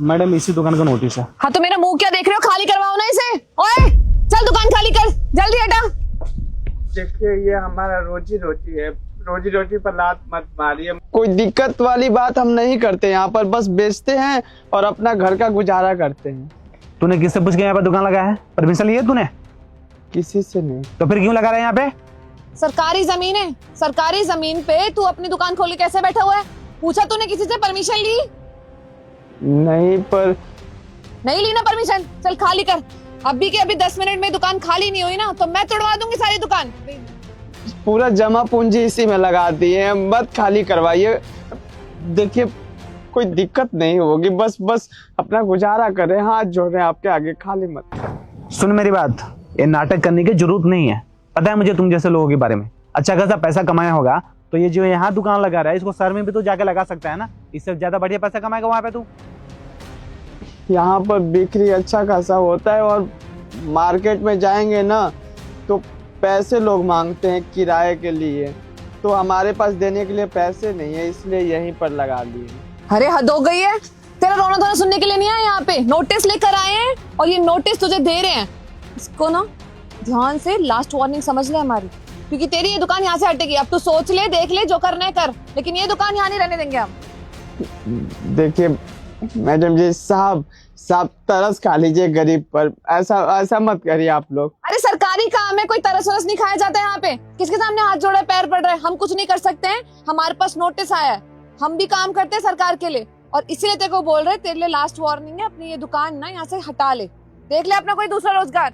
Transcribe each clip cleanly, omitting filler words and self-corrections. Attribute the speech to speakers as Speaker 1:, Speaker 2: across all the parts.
Speaker 1: Madam इसी दुकान का नोटिस है।
Speaker 2: हाँ तो मेरा मुंह क्या देख रहे हो, खाली करवाओ ना इसे। ओए चल दुकान खाली कर, जल्दी हटा।
Speaker 3: देखिए ये हमारा रोजी रोटी है, रोजी रोटी पर लात मत मारिए। कोई दिक्कत वाली बात हम नहीं करते यहाँ पर, बस बेचते हैं और अपना घर का गुजारा करते हैं।
Speaker 1: तूने किससे पूछ के यहाँ पे दुकान लगाया है? परमिशन ली है तूने?
Speaker 3: किसी से नहीं।
Speaker 1: तो फिर क्यों लगा रहा है यहाँ पे?
Speaker 2: सरकारी जमीन है, सरकारी जमीन पे तू अपनी दुकान खोल के कैसे बैठा हुआ है? पूछा तूने किसी से परमिशन ली?
Speaker 3: नहीं पर
Speaker 2: नहीं ली ना परमिशन, चल खाली कर। अभी के अभी 10 मिनट में दुकान खाली नहीं हुई ना तो मैं तोड़वा दूंगी सारी दुकान।
Speaker 3: पूरा जमा पूंजी इसी में लगा दी है, मत खाली करवाइए। देखिए कोई दिक्कत नहीं होगी, बस बस अपना गुजारा करें, हाथ जोड़े आपके आगे, खाली मत।
Speaker 1: सुन मेरी बात, ये नाटक करने की जरूरत नहीं है। पता है मुझे तुम जैसे लोगों के बारे में। अच्छा खासा पैसा कमाया होगा तो ये जो यहाँ दुकान लगा रहा है इसको शहर में भी तो जाके लगा सकता है ना। इससे ज्यादा बढ़िया पैसा कमाएगा वहां पे तू।
Speaker 3: यहाँ पर बिक्री अच्छा खासा होता है और मार्केट में जाएंगे ना तो पैसे लोग मांगते हैं किराए के लिए, तो हमारे पास देने के लिए पैसे नहीं है, इसलिए यहीं पर लगा लिए।
Speaker 2: अरे हद हो गई है, तेरा रोना धोना सुनने के लिए नहीं आया यहाँ पे। नोटिस लेकर आए हैं और ये नोटिस तुझे दे रहे हैं। इसको ना ध्यान से लास्ट वार्निंग समझ ले हमारी, क्योंकि तेरी ये दुकान यहाँ से हटेगी। अब तू सोच ले, देख ले, जो करना है कर, लेकिन ये दुकान यहाँ नहीं रहने देंगे हम।
Speaker 3: देखिए मैडम जी, साहब तरस खा लीजिए गरीब पर, ऐसा मत करिए आप लोग।
Speaker 2: अरे सरकारी काम है, कोई तरस वरस नहीं खाया जाता है यहाँ पे। किसके सामने हाथ जोड़ा है, पैर पड़ रहा है? हम कुछ नहीं कर सकते हैं, हमारे पास नोटिस आया है, हम भी काम करते हैं सरकार के लिए, और इसीलिए तेरे को बोल रहे, तेरे लिए लास्ट वार्निंग है, अपनी ये दुकान ना यहाँ से हटा ले, देख ले अपना कोई दूसरा रोजगार।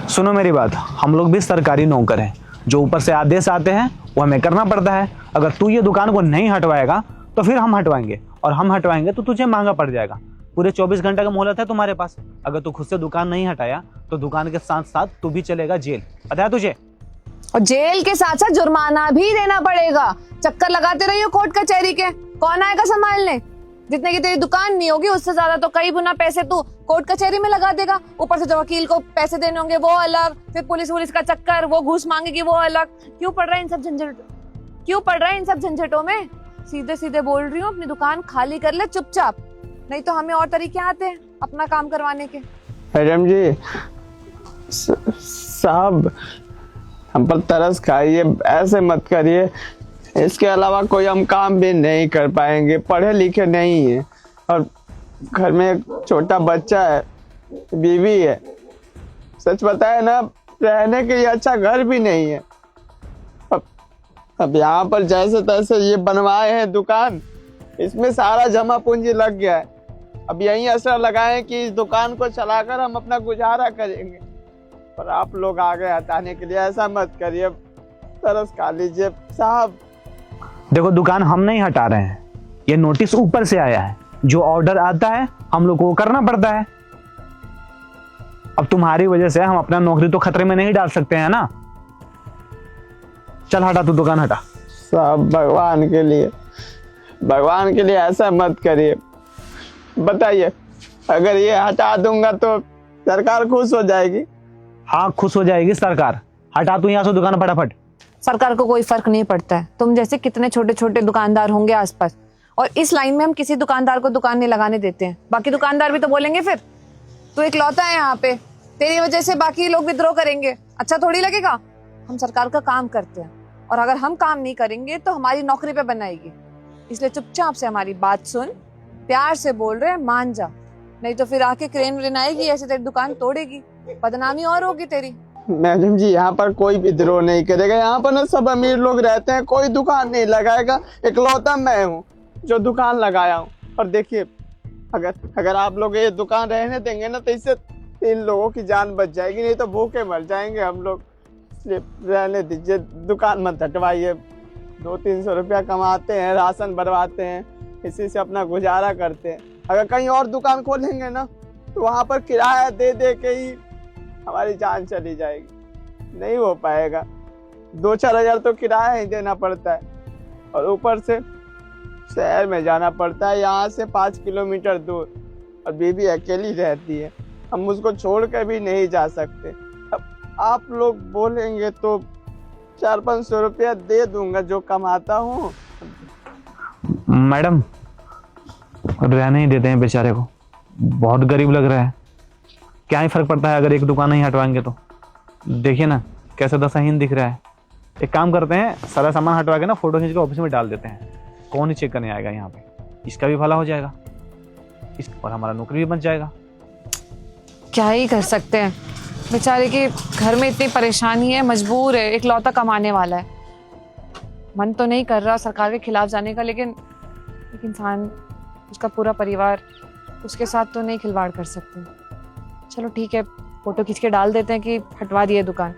Speaker 1: सुनो मेरी बात, हम लोग भी सरकारी नौकर हैं, जो ऊपर से आदेश आते हैं वो हमें करना पड़ता है। अगर तू ये दुकान को नहीं हटवाएगा तो फिर हम हटवाएंगे, और हम हटवाएंगे तो तुझे महंगा पड़ जाएगा। पूरे 24 घंटे का मोहलत है तुम्हारे पास। अगर तू खुद से दुकान नहीं हटाया तो दुकान के साथ साथ तू भी चलेगा जेल, पता है तुझे?
Speaker 2: और जेल के साथ साथ जुर्माना भी देना पड़ेगा। चक्कर लगाते रहिए कोर्ट कचहरी के, कौन आएगा संभालने? जितने की तेरी दुकान नहीं होगी उससे ज्यादा तो कई गुना पैसे तू कोर्ट कचहरी में लगा देगा। ऊपर से जो वकील को पैसे देने होंगे वो अलग, फिर पुलिस का चक्कर, वो घूस मांगेगी वो अलग। क्यों पड़ रहा है इन सब झंझटों में? सीधे सीधे बोल रही हूँ, अपनी दुकान खाली कर ले चुपचाप, नहीं तो हमें और तरीके आते हैं अपना काम करवाने के।
Speaker 3: मैडम जी, साहब हम पर तरस खाइए, ऐसे मत करिए। इसके अलावा कोई हम काम भी नहीं कर पाएंगे, पढ़े लिखे नहीं है, और घर में एक छोटा बच्चा है, बीवी है। सच बताए ना, रहने के लिए अच्छा घर भी नहीं है। अब यहाँ पर जैसे तैसे ये बनवाए हैं दुकान, इसमें सारा जमा पूंजी लग गया है। अब यही असर लगाए कि इस दुकान को चलाकर हम अपना गुजारा करेंगे, पर आप लोग आ गए हटाने के लिए। ऐसा मत करिए, तरस खा लीजिए साहब।
Speaker 1: देखो दुकान हम नहीं हटा रहे हैं, ये नोटिस ऊपर से आया है, जो ऑर्डर आता है हम लोग को करना पड़ता है। अब तुम्हारी वजह से हम अपना नौकरी तो खतरे में नहीं डाल सकते हैं ना। चल हटा, तू दुकान हटा।
Speaker 3: साहब भगवान के लिए ऐसा मत करिए। बताइए, अगर ये हटा दूंगा तो सरकार खुश हो जाएगी?
Speaker 1: हाँ खुश हो जाएगी सरकार। हटा तू यहाँ से दुकान फटाफट।
Speaker 2: सरकार को कोई फर्क नहीं पड़ता है। तुम जैसे कितने छोटे छोटे दुकानदार होंगे आसपास, और इस लाइन में हम किसी दुकानदार को दुकान नहीं लगाने देते हैं। बाकी दुकानदार भी तो बोलेंगे फिर तू इकलौता है यहाँ पे, तेरी वजह से बाकी लोग विद्रोह करेंगे, अच्छा थोड़ी लगेगा। हम सरकार का काम करते हैं, और अगर हम काम नहीं करेंगे तो हमारी नौकरी पे बनाएगी। इसलिए चुपचाप से हमारी बात सुन, प्यार से बोल रहे हैं, मान जा, नहीं तो फिर आके क्रेन व्रेन आएगी, ऐसे तेरी दुकान तोड़ेगी, बदनामी और होगी तेरी।
Speaker 3: मैडम जी, यहाँ पर कोई विद्रोह नहीं करेगा। यहाँ पर ना सब अमीर लोग रहते हैं, कोई दुकान नहीं लगाएगा। इकलौता मैं हूँ जो दुकान लगाया हूँ। और देखिए, अगर आप लोग ये दुकान रहने देंगे ना तो इससे 3 लोगों की जान बच जाएगी, नहीं तो भूखे मर जाएंगे हम लोग। इसलिए रहने दीजिए, दुकान मत हटवाइए। 200-300 रुपया कमाते हैं, राशन भरवाते हैं, इसी से अपना गुजारा करते हैं। अगर कहीं और दुकान खोलेंगे ना तो वहाँ पर किराया दे दे के ही हमारी जान चली जाएगी, नहीं हो पाएगा। 2-4 हज़ार तो किराया ही देना पड़ता है, और ऊपर से शहर में जाना पड़ता है, यहाँ से 5 किलोमीटर दूर, और बीवी अकेली रहती है, हम उसको छोड़ कर भी नहीं जा सकते। अब आप लोग बोलेंगे तो 400-500 रुपया दे दूंगा जो कमाता हूँ।
Speaker 1: मैडम रहने ही देते हैं बेचारे को, बहुत गरीब लग रहा है। क्या ही फर्क पड़ता है अगर एक दुकान नहीं हटवाएंगे तो। देखिए ना कैसे दशाहीन दिख रहा है। एक काम करते हैं, सारा सामान हटवा के ना फोटो खींच के ऑफिस में डाल देते हैं, कौन ही चेक करने आएगा यहाँ पे। इसका भी भला हो जाएगा और हमारा नौकरी भी बच जाएगा।
Speaker 2: क्या ही कर सकते हैं, बेचारे के घर में इतनी परेशानी है, मजबूर है, इकलौता कमाने वाला है। मन तो नहीं कर रहा सरकार के खिलाफ जाने का, लेकिन एक इंसान, उसका पूरा परिवार, उसके साथ तो नहीं खिलवाड़ कर सकते। चलो ठीक है, फोटो खींच के डाल देते हैं कि हटवा दिए दुकान।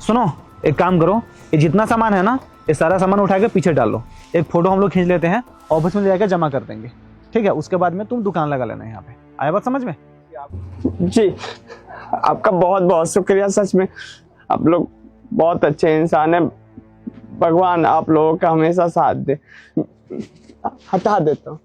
Speaker 1: सुनो, एक काम करो, ये जितना सामान है ना, ये सारा सामान उठा के पीछे डाल लो। एक फोटो हम लोग खींच लेते हैं, ऑफिस में ले जाकर जमा कर देंगे, ठीक है? उसके बाद में तुम दुकान लगा लेना यहाँ पे। आया बात समझ में?
Speaker 3: जी, आपका बहुत बहुत शुक्रिया। सच में आप लोग बहुत अच्छे इंसान हैं। भगवान आप लोगों का हमेशा साथ दे। हटा देता हूँ।